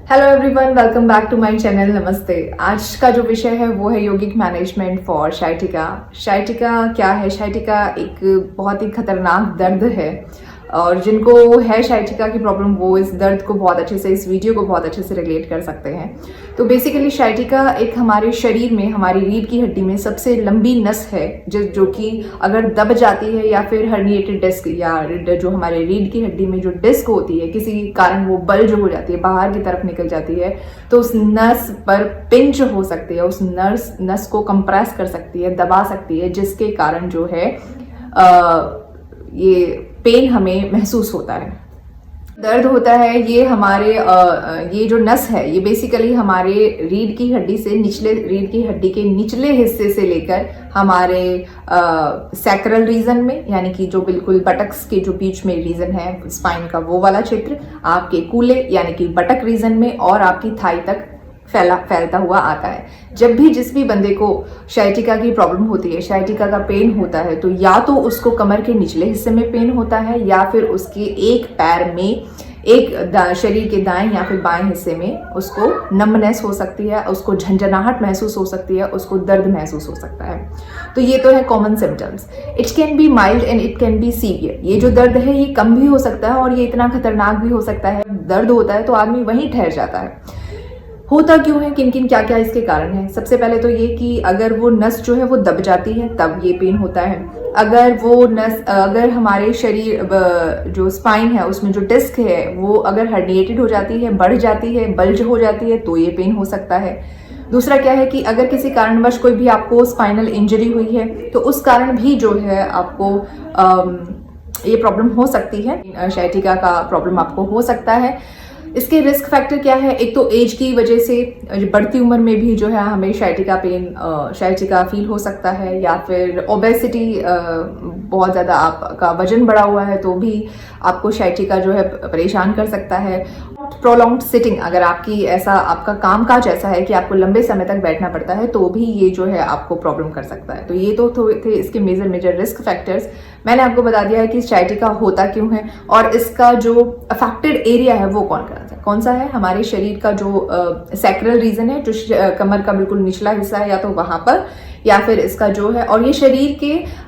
Hello everyone, welcome back to my channel. नमस्ते। आज का जो विषय है वो है योगिक मैनेजमेंट फॉर शाइटिका। शाइटिका क्या है? शाइटिका एक बहुत ही खतरनाक दर्द है और जिनको है शाइटिका की प्रॉब्लम वो इस दर्द को बहुत अच्छे से, इस वीडियो को बहुत अच्छे से रिलेट कर सकते हैं। तो बेसिकली शाइटिका एक हमारे शरीर में, हमारी रीढ़ की हड्डी में सबसे लंबी नस है जो कि अगर दब जाती है या फिर हर्निएटेड डिस्क या जो हमारे रीढ़ की हड्डी में जो डिस्क होती है किसी कारण वो बल्ज हो जाती है, बाहर की तरफ निकल जाती है, तो उस नस पर पिंच हो सकती है, उस नस को कंप्रेस कर सकती है, दबा सकती है, जिसके कारण जो है ये पेन हमें महसूस होता है, दर्द होता है। ये हमारे ये जो नस है ये बेसिकली हमारे रीढ़ की हड्डी से रीढ़ की हड्डी के निचले हिस्से से लेकर हमारे सैक्रल रीजन में, यानी कि जो बिल्कुल बटक्स के जो बीच में रीजन है स्पाइन का, वो वाला क्षेत्र, आपके कूल्हे यानी कि बटक रीजन में और आपकी थाई तक फैलता हुआ आता है। जब भी जिस भी बंदे को शाइटिका की प्रॉब्लम होती है, शाइटिका का पेन होता है, तो या तो उसको कमर के निचले हिस्से में पेन होता है या फिर उसके एक पैर में, एक शरीर के दाएं या फिर बाएं हिस्से में उसको नमनेस हो सकती है, उसको झंझनाहट महसूस हो सकती है, उसको दर्द महसूस हो सकता है। तो ये तो है common symptoms. It can be mild and it can be severe. ये जो दर्द है ये कम भी हो सकता है और ये इतना खतरनाक भी हो सकता है। दर्द होता है तो आदमी वहीं ठहर जाता है। होता क्यों है, किन किन क्या क्या इसके कारण है? सबसे पहले तो ये कि अगर वो नस जो है वो दब जाती है तब ये पेन होता है। अगर हमारे शरीर जो स्पाइन है उसमें जो डिस्क है वो अगर हर्निएटेड हो जाती है, बढ़ जाती है, बल्ज हो जाती है, तो ये पेन हो सकता है। दूसरा क्या है कि अगर किसी कारणवश कोई भी आपको स्पाइनल इंजरी हुई है तो उस कारण भी जो है आपको ये प्रॉब्लम हो सकती है, शाइटिका का प्रॉब्लम आपको हो सकता है। इसके रिस्क फैक्टर क्या है? एक तो एज की वजह से बढ़ती उम्र में भी जो है हमें शाइटिका फील हो सकता है, या फिर ओबेसिटी, बहुत ज़्यादा आपका वजन बढ़ा हुआ है तो भी आपको शाइटिका जो है परेशान कर सकता है। प्रोलॉन्ग्ड सिटिंग, अगर आपका कामकाज ऐसा है कि आपको लंबे समय तक बैठना पड़ता है तो भी ये जो है आपको प्रॉब्लम कर सकता है। तो ये तो थे इसके मेजर रिस्क फैक्टर्स। मैंने आपको बता दिया है कि शाइटिका होता क्यों है और इसका जो अफेक्टेड एरिया है वो कौन सा है। हमारे शरीर का जो सैक्रल रीजन है, जो कमर का बिल्कुल निचला हिस्सा है, या तो वहां पर, या फिर इसका जो है, और ये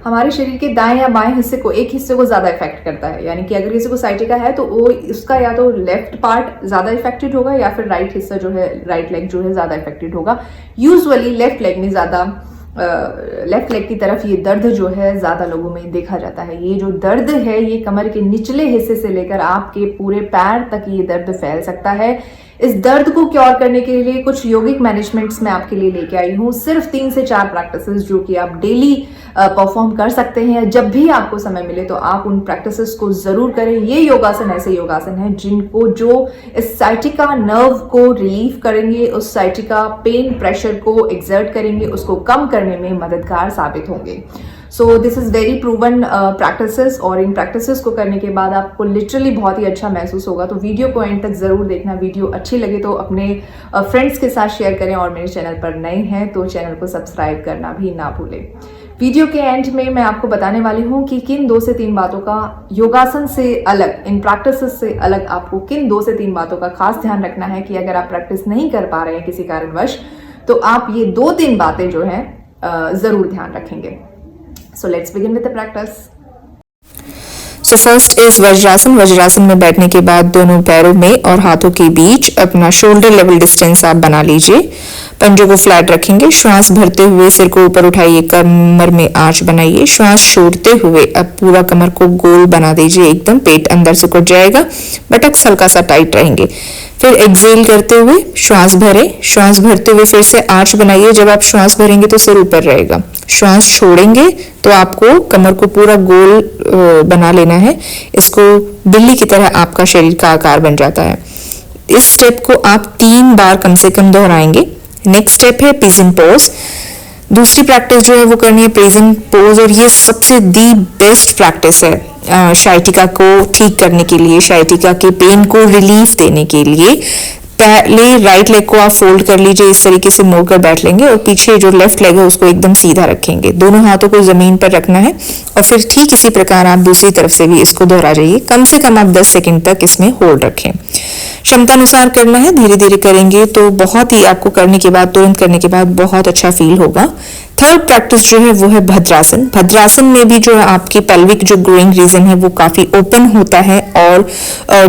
हमारे शरीर के दाएं या बाएं हिस्से को, एक हिस्से को ज्यादा इफेक्ट करता है। यानी कि अगर किसी को शाइटिका है तो वो उसका या तो लेफ्ट पार्ट ज्यादा इफेक्टेड होगा या फिर राइट हिस्सा जो है, राइट लेग जो है ज्यादा इफेक्टेड होगा। यूजुअली लेफ्ट लेग की तरफ ये दर्द जो है ज्यादा लोगों में देखा जाता है। ये जो दर्द है ये कमर के निचले हिस्से से लेकर आपके पूरे पैर तक ये दर्द फैल सकता है। इस दर्द को क्योर करने के लिए कुछ योगिक मैनेजमेंट्स मैं आपके लिए लेके आई हूँ। सिर्फ 3 से 4 प्रैक्टिसेस जो कि आप डेली परफॉर्म कर सकते हैं। जब भी आपको समय मिले तो आप उन प्रैक्टिसेस को जरूर करें। ये योगासन ऐसे योगासन हैं जो इस साइटिका नर्व को रिलीव करेंगे, उस साइटिका पेन प्रेशर को एक्सर्ट करेंगे, उसको कम करने में मददगार साबित होंगे। So this is very proven practices, और इन प्रैक्टिसेस को करने के बाद आपको लिटरली बहुत ही अच्छा महसूस होगा। तो वीडियो को एंड तक जरूर देखना। वीडियो अच्छी लगे तो अपने फ्रेंड्स के साथ शेयर करें, और मेरे चैनल पर नए हैं तो चैनल को सब्सक्राइब करना भी ना भूलें। वीडियो के एंड में मैं आपको बताने वाली हूँ कि किन 2 से 3 बातों का योगासन से अलग, इन प्रैक्टिसेस से अलग आपको किन 2 से 3 बातों का खास ध्यान रखना है कि अगर आप प्रैक्टिस नहीं कर पा रहे हैं किसी कारणवश तो आप ये 2-3 बातें जो है जरूर ध्यान रखेंगे। So let's begin with the practice. So first is vajrasana. Vajrasana में बैठने के बाद दोनों पैरों में और हाथों के बीच अपना शोल्डर लेवल डिस्टेंस आप बना लीजिए। पंजों को फ्लैट रखेंगे। श्वास भरते हुए सिर को ऊपर उठाइए, कमर में आंच बनाइए। श्वास छोड़ते हुए अब पूरा कमर को गोल बना दीजिए, एकदम पेट अंदर से कट जाएगा, बटक्स हल्का सा टाइट रहेंगे। फिर एक्सेल करते हुए श्वास भरें। श्वास भरते हुए फिर से आंच बनाइए। जब आप श्वास भरेंगे तो सिर ऊपर रहेगा। श्वास छोड़ेंगे तो आपको कमर को पूरा गोल बना लेना है। इसको बिल्ली की तरह आपका शरीर का आकार बन जाता है। इस स्टेप को आप 3 बार कम से कम दोहराएंगे। नेक्स्ट स्टेप है पिजन पोज। दूसरी प्रैक्टिस जो है वो करनी है पिजन पोज, और ये सबसे दी बेस्ट प्रैक्टिस है शाइटिका को ठीक करने के लिए, शाइटिका के पेन को रिलीफ देने के लिए। पहले राइट लेग को आप फोल्ड कर लीजिए, इस तरीके से मोड़कर बैठ लेंगे और पीछे जो लेफ्ट लेग है उसको एकदम सीधा रखेंगे। दोनों हाथों को जमीन पर रखना है और फिर ठीक इसी प्रकार आप दूसरी तरफ से भी इसको दोहरा जाइए। कम से कम आप 10 सेकंड तक इसमें होल्ड रखें। क्षमता अनुसार करना है, धीरे धीरे करेंगे तो बहुत ही आपको करने के बाद, तुरंत करने के बाद बहुत अच्छा फील होगा। थर्ड प्रैक्टिस जो है वो है भद्रासन। भद्रासन में भी जो आपकी पेल्विक जो ग्रोइंग रीजन है वो काफी ओपन होता है और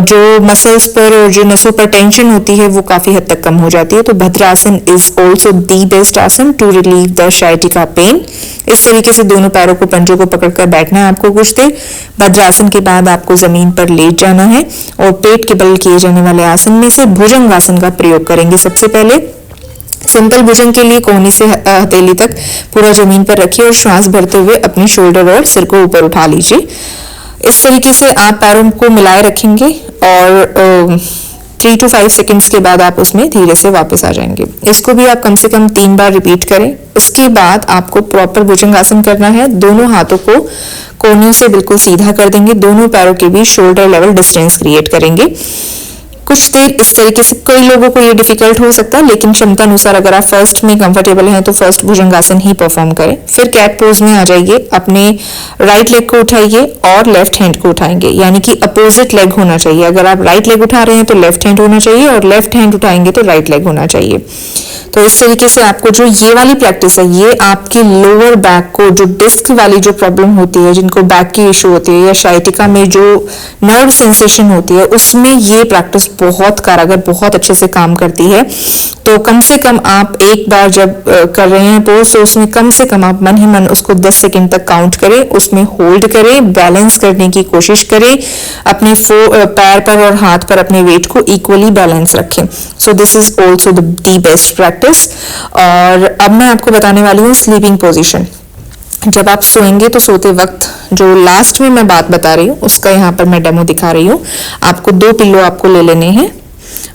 जो मसल्स पर और जो नसों पर टेंशन होती है वो काफी हद तक कम हो जाती है। तो Bhadrasana is also the best asana to relieve the sciatica pain. इस तरीके से दोनों पैरों को, पंजों को पकड़कर बैठना है आपको कुछ देर। भद्रासन के बाद आपको जमीन पर लेट जाना है और पेट के बल किए जाने वाले आसन में से भुजंगासन का प्रयोग करेंगे। सबसे पहले सिंपल भुजंग के लिए कोहनी से हथेली तक पूरा जमीन पर रखिए और श्वास भरते हुए अपने शोल्डर और सिर को ऊपर उठा लीजिए। इस तरीके से आप पैरों को मिलाए रखेंगे और 3 to 5 सेकंड्स के बाद आप उसमें धीरे से वापस आ जाएंगे। इसको भी आप कम से कम 3 बार रिपीट करें। उसके बाद आपको प्रॉपर भुजंगासन करना है। दोनों हाथों को कोहनियों से बिल्कुल सीधा कर देंगे, दोनों पैरों के बीच शोल्डर लेवल डिस्टेंस क्रिएट करेंगे। कुछ देर इस तरीके से, कई लोगों को ये डिफिकल्ट हो सकता है, लेकिन क्षमता अनुसार अगर आप फर्स्ट में कंफर्टेबल हैं तो फर्स्ट भुजंगासन ही परफॉर्म करें। फिर कैट पोज में आ जाइए, अपने राइट लेग को उठाइए और लेफ्ट हैंड को उठाएंगे, यानी कि अपोजिट लेग होना चाहिए। अगर आप राइट लेग उठा रहे हैं तो लेफ्ट हैंड होना चाहिए और लेफ्ट हैंड उठाएंगे तो राइट लेग होना चाहिए। तो इस तरीके से आपको जो ये वाली प्रैक्टिस है, ये आपके लोअर बैक को, जो डिस्क वाली जो प्रॉब्लम होती है, जिनको बैक की इशू होती है या sciatica में जो नर्व सेंसेशन होती है, उसमें ये प्रैक्टिस बहुत कारगर, बहुत अच्छे से काम करती है। तो कम से कम आप एक बार जब कर रहे हैं पोज, तो उसमें कम से कम आप मन ही मन उसको 10 सेकंड तक काउंट करें, उसमें होल्ड करें, बैलेंस करने की कोशिश करें, अपने पैर पर और हाथ पर अपने वेट को इक्वली बैलेंस रखें। So this is also the best practice. और अब मैं आपको बताने वाली हूँ स्लीपिंग पोजिशन। जब आप सोएंगे तो सोते वक्त जो लास्ट में मैं बात बता रही हूँ उसका यहाँ पर मैं डेमो दिखा रही हूँ। आपको 2 पिल्लो आपको ले लेने हैं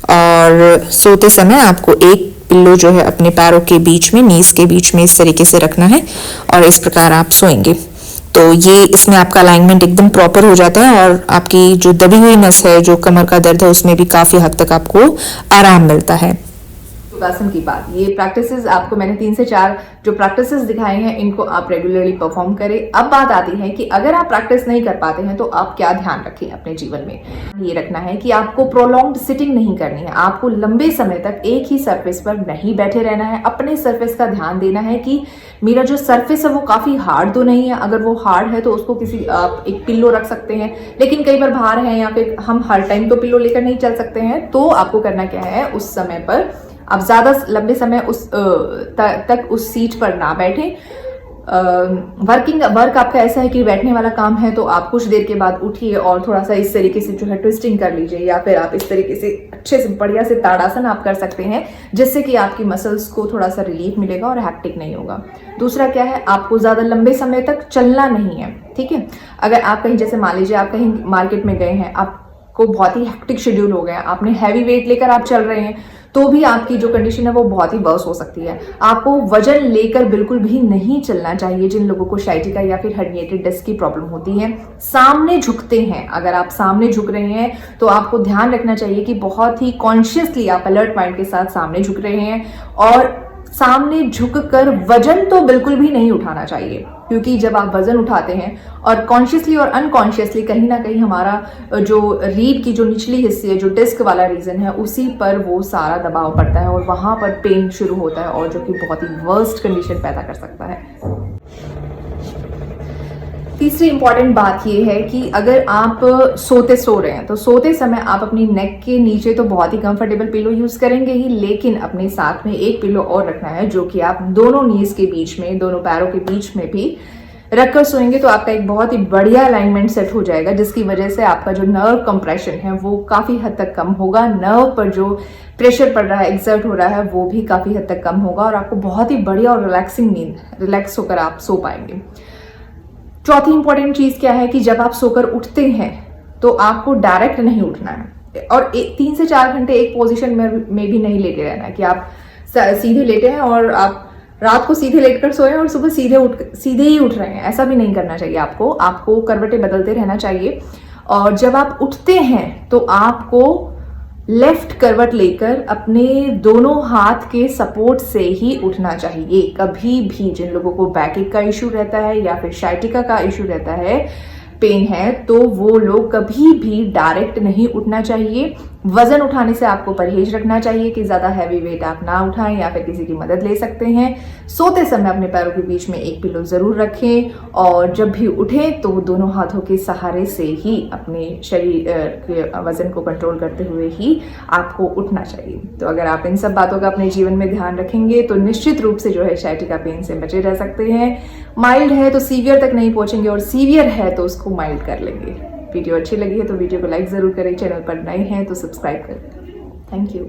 और सोते समय आपको एक पिल्लो जो है अपने पैरों के बीच में, नीज के बीच में इस तरीके से रखना है और इस प्रकार आप सोएंगे। तो ये इसमें आपका अलाइनमेंट एकदम प्रॉपर हो जाता है और आपकी जो दबी हुई नस है, जो कमर का दर्द है, उसमें भी काफी हद तक आपको आराम मिलता है। योगासन की बात, ये प्रैक्टिसेस आपको मैंने 3 से 4 जो प्रैक्टिसेस दिखाए हैं, इनको आप रेगुलरली परफॉर्म करें। अब बात आती है कि अगर आप प्रैक्टिस नहीं कर पाते हैं तो आप क्या ध्यान रखें अपने जीवन में। ये रखना है कि आपको प्रोलॉन्ग्ड सिटिंग नहीं करनी है, आपको लंबे समय तक एक ही सरफेस पर नहीं बैठे रहना है। अपने सरफेस का ध्यान देना है कि मेरा जो सरफेस है वो काफी हार्ड तो नहीं है। अगर वो हार्ड है तो उसको किसी आप एक पिल्लो रख सकते हैं, लेकिन कई बार बाहर है या फिर हम हर टाइम तो पिल्लो लेकर नहीं चल सकते हैं। तो आपको करना क्या है, उस समय पर आप ज्यादा लंबे समय तक उस सीट पर ना बैठें। वर्क आपका ऐसा है कि बैठने वाला काम है, तो आप कुछ देर के बाद उठिए और थोड़ा सा इस तरीके से जो है ट्विस्टिंग कर लीजिए, या फिर आप इस तरीके से अच्छे से बढ़िया से ताड़ासन आप कर सकते हैं, जिससे कि आपकी मसल्स को थोड़ा सा रिलीफ मिलेगा और हैक्टिक नहीं होगा। दूसरा क्या है, आपको ज्यादा लंबे समय तक चलना नहीं है, ठीक है। अगर आप कहीं, जैसे मान लीजिए आप कहीं मार्केट में गए हैं, आपको बहुत ही हैक्टिक शेड्यूल हो गया, आपने हैवी वेट लेकर आप चल रहे हैं, तो भी आपकी जो कंडीशन है वो बहुत ही वर्स हो सकती है। आपको वजन लेकर बिल्कुल भी नहीं चलना चाहिए। जिन लोगों को sciatica या फिर हर्निएटेड डिस्क की प्रॉब्लम होती है, सामने झुकते हैं, अगर आप सामने झुक रहे हैं तो आपको ध्यान रखना चाहिए कि बहुत ही कॉन्शियसली आप अलर्ट माइंड के साथ सामने झुक रहे हैं। और सामने झुककर वजन तो बिल्कुल भी नहीं उठाना चाहिए, क्योंकि जब आप वजन उठाते हैं और कॉन्शियसली और अनकॉन्शियसली कहीं ना कहीं हमारा जो रीढ़ की जो निचली हिस्से है, जो डिस्क वाला रीजन है, उसी पर वो सारा दबाव पड़ता है और वहां पर पेन शुरू होता है, और जो कि बहुत ही वर्स्ट कंडीशन पैदा कर सकता है। तीसरी इंपॉर्टेंट बात यह है कि अगर आप सो रहे हैं तो सोते समय आप अपनी नेक के नीचे तो बहुत ही कंफर्टेबल पिलो यूज करेंगे ही, लेकिन अपने साथ में एक पिलो और रखना है, जो कि आप दोनों नीज के बीच में, दोनों पैरों के बीच में भी रखकर सोएंगे। तो आपका एक बहुत ही बढ़िया अलाइनमेंट सेट हो जाएगा, जिसकी वजह से आपका जो नर्व कंप्रेशन है वो काफी हद तक कम होगा। नर्व पर जो प्रेशर पड़ रहा है, एक्सर्ट हो रहा है, वो भी काफी हद तक कम होगा और आपको बहुत ही बढ़िया और रिलैक्सिंग नींद, रिलैक्स होकर आप सो पाएंगे। चौथी इंपॉर्टेंट चीज क्या है कि जब आप सोकर उठते हैं तो आपको डायरेक्ट नहीं उठना है और 3 से 4 घंटे एक पोजीशन में भी नहीं लेटे रहना है कि आप सीधे लेटे हैं और आप रात को सीधे लेटकर सोए और सुबह सीधे ही उठ रहे हैं, ऐसा भी नहीं करना चाहिए। आपको करवटें बदलते रहना चाहिए। और जब आप उठते हैं तो आपको लेफ्ट करवट लेकर अपने दोनों हाथ के सपोर्ट से ही उठना चाहिए। कभी भी जिन लोगों को बैकएक का इशू रहता है या फिर साइटिका का इशू रहता है, पेन है, तो वो लोग कभी भी डायरेक्ट नहीं उठना चाहिए। वजन उठाने से आपको परहेज रखना चाहिए कि ज्यादा हैवी वेट आप ना उठाएं या फिर किसी की मदद ले सकते हैं। सोते समय अपने पैरों के बीच में एक पिलो जरूर रखें और जब भी उठें तो दोनों हाथों के सहारे से ही अपने शरीर के वजन को कंट्रोल करते हुए ही आपको उठना चाहिए। तो अगर आप इन सब बातों का अपने जीवन में ध्यान रखेंगे तो निश्चित रूप से जो है साइटिका पेन से बचे रह सकते हैं। माइल्ड है तो सीवियर तक नहीं पहुंचेंगे और सीवियर है तो उसको माइल्ड कर लेंगे। वीडियो अच्छी लगी है तो वीडियो को लाइक जरूर करें, चैनल पर नए हैं तो सब्सक्राइब करें। Thank you.